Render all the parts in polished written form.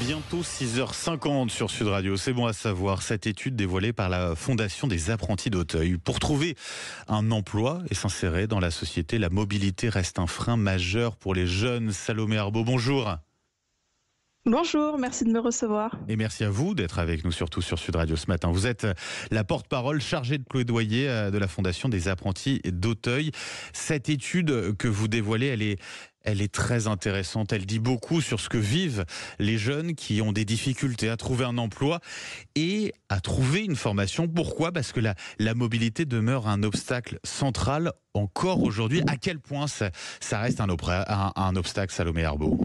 Bientôt 6h50 sur Sud Radio. C'est bon à savoir, cette étude dévoilée par la Fondation des apprentis d'Auteuil. Pour trouver un emploi et s'insérer dans la société, la mobilité reste un frein majeur pour les jeunes. Salomé Arbaud, bonjour. Bonjour, merci de me recevoir. Et merci à vous d'être avec nous, surtout sur Sud Radio ce matin. Vous êtes la porte-parole chargée de plaidoyer de la Fondation des apprentis d'Auteuil. Cette étude que vous dévoilez, elle est très intéressante. Elle dit beaucoup sur ce que vivent les jeunes qui ont des difficultés à trouver un emploi et à trouver une formation. Pourquoi ? Parce que la mobilité demeure un obstacle central encore aujourd'hui. À quel point ça reste un obstacle, Salomé Arbaud ?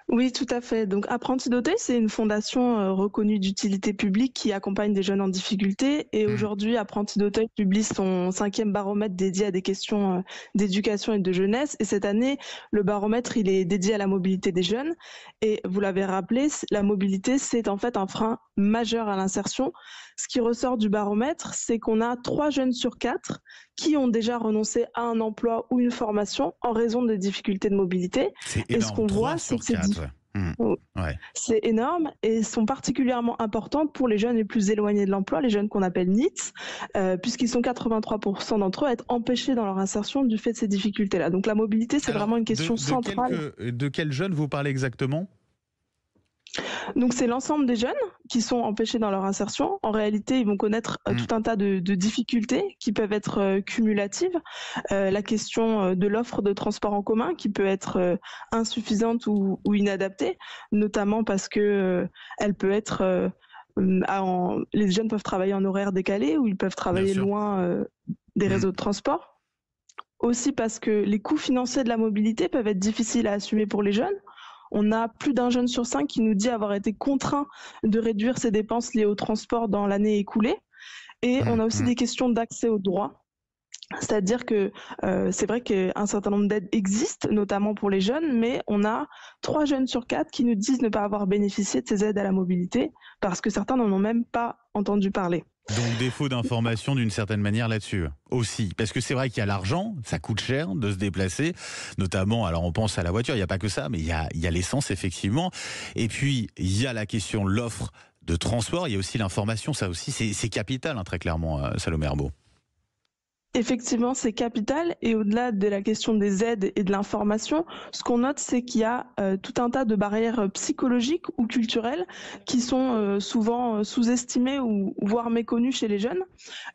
Oui, tout à fait. Donc, Apprentis d'Auteuil, c'est une fondation reconnue d'utilité publique qui accompagne des jeunes en difficulté. Et aujourd'hui, Apprentis d'Auteuil publie son 5e baromètre dédié à des questions d'éducation et de jeunesse. Et cette année, le baromètre, il est dédié à la mobilité des jeunes. Et vous l'avez rappelé, la mobilité, c'est en fait un frein majeur à l'insertion. Ce qui ressort du baromètre, c'est qu'on a 3 jeunes sur 4 qui ont déjà renoncé à un emploi ou une formation en raison des difficultés de mobilité. C'est énorme. Et ce qu'on voit, c'est que c'est énorme et sont particulièrement importantes pour les jeunes les plus éloignés de l'emploi, les jeunes qu'on appelle NEET, puisqu'ils sont 83% d'entre eux à être empêchés dans leur insertion du fait de ces difficultés-là. Donc la mobilité, c'est vraiment une question centrale. De quels jeunes vous parlez exactement ? Donc c'est l'ensemble des jeunes qui sont empêchés dans leur insertion. En réalité, ils vont connaître tout un tas de difficultés qui peuvent être cumulatives. La question de l'offre de transport en commun qui peut être insuffisante ou inadaptée, notamment parce que elle peut être les jeunes peuvent travailler en horaire décalé ou ils peuvent travailler loin des réseaux de transport. Aussi parce que les coûts financiers de la mobilité peuvent être difficiles à assumer pour les jeunes. On a plus d'un jeune sur 5 qui nous dit avoir été contraint de réduire ses dépenses liées au transport dans l'année écoulée. Et on a aussi des questions d'accès aux droits. C'est-à-dire que c'est vrai qu'un certain nombre d'aides existent, notamment pour les jeunes, mais on a 3 jeunes sur 4 qui nous disent ne pas avoir bénéficié de ces aides à la mobilité parce que certains n'en ont même pas entendu parler. Donc défaut d'information d'une certaine manière là-dessus aussi. Parce que c'est vrai qu'il y a l'argent, ça coûte cher de se déplacer, notamment, alors on pense à la voiture, il n'y a pas que ça, mais il y a l'essence effectivement. Et puis il y a la question de l'offre de transport, il y a aussi l'information, ça aussi c'est capital très clairement, Salomé Arbaud. Effectivement, c'est capital et au-delà de la question des aides et de l'information, ce qu'on note, c'est qu'il y a tout un tas de barrières psychologiques ou culturelles qui sont souvent sous-estimées ou voire méconnues chez les jeunes.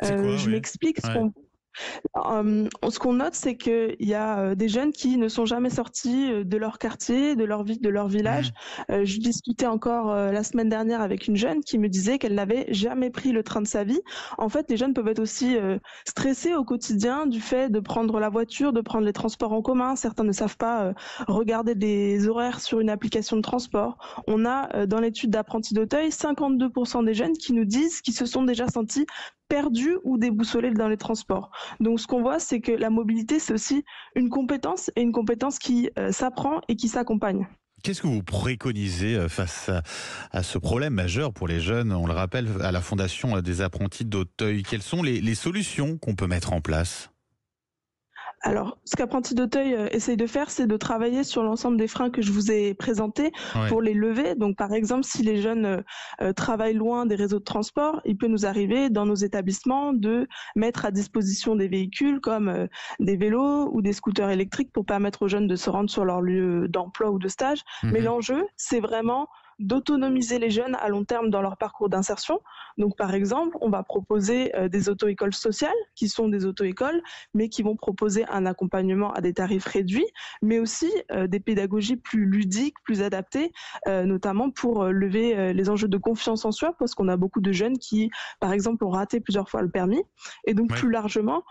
Je m'explique. Ce qu'on note, c'est qu'il y a des jeunes qui ne sont jamais sortis de leur quartier, de leur ville, de leur village. Je discutais encore la semaine dernière avec une jeune qui me disait qu'elle n'avait jamais pris le train de sa vie. En fait, les jeunes peuvent être aussi stressés au quotidien du fait de prendre la voiture, de prendre les transports en commun. Certains ne savent pas regarder des horaires sur une application de transport. On a dans l'étude d'Apprentis d'Auteuil 52% des jeunes qui nous disent qu'ils se sont déjà sentis perdus ou déboussolés dans les transports. Donc ce qu'on voit, c'est que la mobilité, c'est aussi une compétence et une compétence qui s'apprend et qui s'accompagne. Qu'est-ce que vous préconisez face à ce problème majeur pour les jeunes ? On le rappelle, à la Fondation des apprentis d'Auteuil. Quelles sont les solutions qu'on peut mettre en place ? Alors, ce qu'Apprentis d'Auteuil essaye de faire, c'est de travailler sur l'ensemble des freins que je vous ai présentés pour les lever. Donc, par exemple, si les jeunes travaillent loin des réseaux de transport, il peut nous arriver dans nos établissements de mettre à disposition des véhicules comme des vélos ou des scooters électriques pour permettre aux jeunes de se rendre sur leur lieu d'emploi ou de stage. Mais l'enjeu, c'est vraiment d'autonomiser les jeunes à long terme dans leur parcours d'insertion. Donc, par exemple, on va proposer des auto-écoles sociales, qui sont des auto-écoles, mais qui vont proposer un accompagnement à des tarifs réduits, mais aussi des pédagogies plus ludiques, plus adaptées, notamment pour lever les enjeux de confiance en soi, parce qu'on a beaucoup de jeunes qui, par exemple, ont raté plusieurs fois le permis. Et donc, plus largement,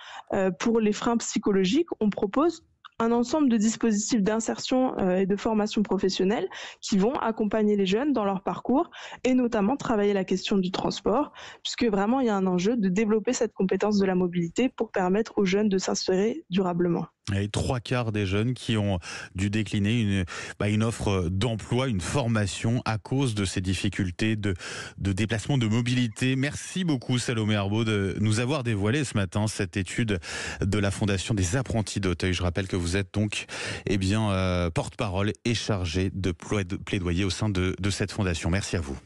pour les freins psychologiques, on propose un ensemble de dispositifs d'insertion et de formation professionnelle qui vont accompagner les jeunes dans leur parcours et notamment travailler la question du transport, puisque vraiment il y a un enjeu de développer cette compétence de la mobilité pour permettre aux jeunes de s'insérer durablement. Et 3/4 des jeunes qui ont dû décliner une offre d'emploi, une formation à cause de ces difficultés de déplacement, de mobilité. Merci beaucoup Salomé Herbault de nous avoir dévoilé ce matin cette étude de la Fondation des apprentis d'Auteuil. Je rappelle que vous êtes donc porte-parole et chargé de plaidoyer au sein de cette fondation. Merci à vous.